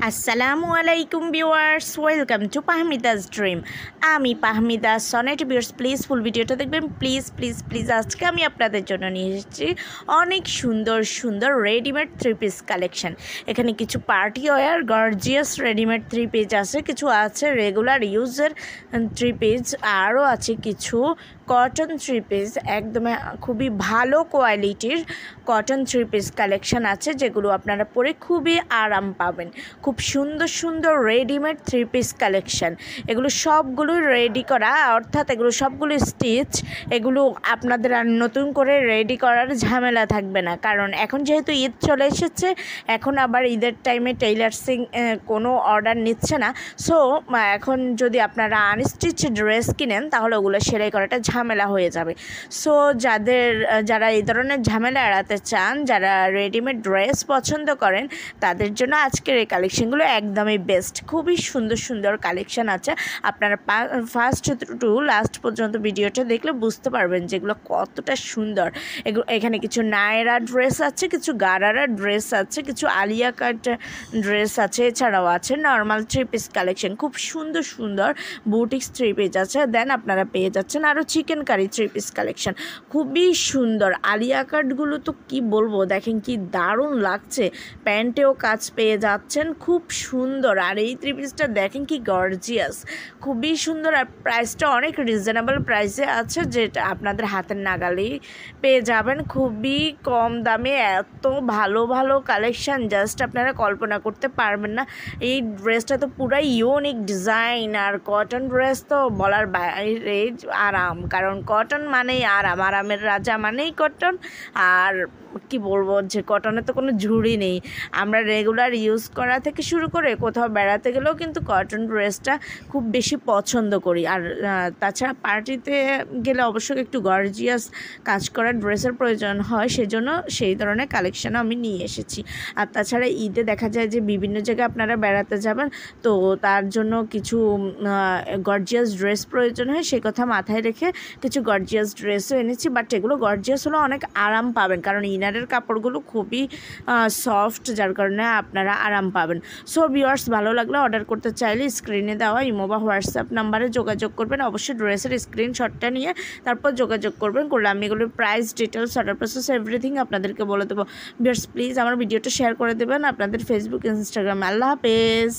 আসসালামু আলাইকুম viewers, welcome to পাহমিদাস dream. আমি পাহমিদা সনেট। ভিউয়ার্স প্লিজ ফুল ভিডিওটা দেখবেন, প্লিজ প্লিজ প্লিজ। আজকে আমি আপনাদের জন্য নিয়ে এসেছি অনেক সুন্দর সুন্দর রেডিমেড থ্রি পিস কালেকশন। এখানে কিছু party wear gorgeous readymade three piece আছে, কিছু আছে রেগুলার ইউজের থ্রি পিস, আরও আছে কিছু কটন থ্রি পিস, একদম খুবই ভালো কোয়ালিটির কটন থ্রি পিস কালেকশন আছে, যেগুলো আপনারা পরে খুবই আরাম পাবেন। খুব সুন্দর সুন্দর রেডিমেড থ্রি পিস কালেকশন, এগুলো সবগুলোই রেডি করা, অর্থাৎ এগুলো সবগুলো স্টিচ। এগুলো আপনাদের আর নতুন করে রেডি করার ঝামেলা থাকবে না, কারণ এখন যেহেতু ঈদ চলে এসেছে, এখন আবার ঈদের টাইমে টেইলার্সিং কোনো অর্ডার নিচ্ছে না। সো এখন যদি আপনারা আনস্টিচ ড্রেস কিনেন, তাহলে ওগুলো সেলাই করাটা ঝামেলা হয়ে যাবে। সো যারা এই ধরনের ঝামেলা এড়াতে চান, যারা রেডিমেড ড্রেস পছন্দ করেন, তাদের জন্য আজকের এই কালেকশনগুলো একদমই বেস্ট। খুবই সুন্দর সুন্দর কালেকশন আছে, আপনারা ফার্স্ট টু লাস্ট পর্যন্ত ভিডিওটা দেখলে বুঝতে পারবেন যেগুলো কতটা সুন্দর। এখানে কিছু নায়রা ড্রেস আছে, কিছু গারারা ড্রেস আছে, কিছু আলিয়া কাট ড্রেস আছে, এছাড়াও আছে নর্মাল থ্রি পিস কালেকশন। খুব সুন্দর সুন্দর বুটিক্স থ্রি পিস আছে। দেন আপনারা পেয়ে যাচ্ছেন আরও chicken curry three piece collection, খুবই সুন্দর। আলিয়া কাটগুলো তো কি বলবো, দেখেন কি দারুণ লাগছে, প্যান্টেও কাজ পেয়ে যাচ্ছেন, খুব সুন্দর। আর এই থ্রি পিসটা দেখেন কি গর্জিয়াস, খুবই সুন্দর। আর প্রাইসটা অনেক রিজনেবল প্রাইসে আছে, যেটা আপনাদের হাতের নাগালেই পেয়ে যাবেন, খুবই কম দামে। এত ভালো ভালো কালেকশান জাস্ট আপনারা কল্পনা করতে পারবেন না। এই ড্রেসটা তো পুরাই ইউনিক ডিজাইন, আর কটন ড্রেস তো বলার বাইরে আরাম, কারণ কটন মানেই আরাম, আরামের রাজা মানেই কটন। আর কি বলবো, যে কটনে তো কোনো ঝুড়ি নেই। আমরা রেগুলার ইউজ করা থেকে শুরু করে কোথাও বেড়াতে গেলেও কিন্তু কটন ড্রেসটা খুব বেশি পছন্দ করি। আর তাছাড়া পার্টিতে গেলে অবশ্যই একটু গর্জিয়াস কাজ করা ড্রেসের প্রয়োজন হয়, সেজন্য সেই ধরনের কালেকশানও আমি নিয়ে এসেছি। আর তাছাড়া ঈদে দেখা যায় যে বিভিন্ন জায়গায় আপনারা বেড়াতে যাবেন, তো তার জন্য কিছু গর্জিয়াস ড্রেস প্রয়োজন হয়, সে কথা মাথায় রেখে কিছু গর্জিয়াস ড্রেসও এনেছি। বাট এগুলো গর্জিয়াস হলেও অনেক আরাম পাবেন, কারণ ইনারের কাপড়গুলো খুবই সফট, যার কারণে আপনারা আরাম পাবেন। সো ভিউয়ার্স, ভালো লাগলে অর্ডার করতে চাইলে স্ক্রিনে দেওয়া ইমো বা হোয়াটসঅ্যাপ নাম্বারে যোগাযোগ করবেন। অবশ্যই ড্রেসের স্ক্রিনশটটা নিয়ে তারপর যোগাযোগ করবেন, করলে আমি এগুলোর price, details, order process everything আপনাদেরকে বলে দেবো। ভিউয়ার্স প্লিজ আমার ভিডিওটা শেয়ার করে দেবেন আপনাদের ফেসবুক, ইনস্টাগ্রামে। আল্লাহ হাফেজ।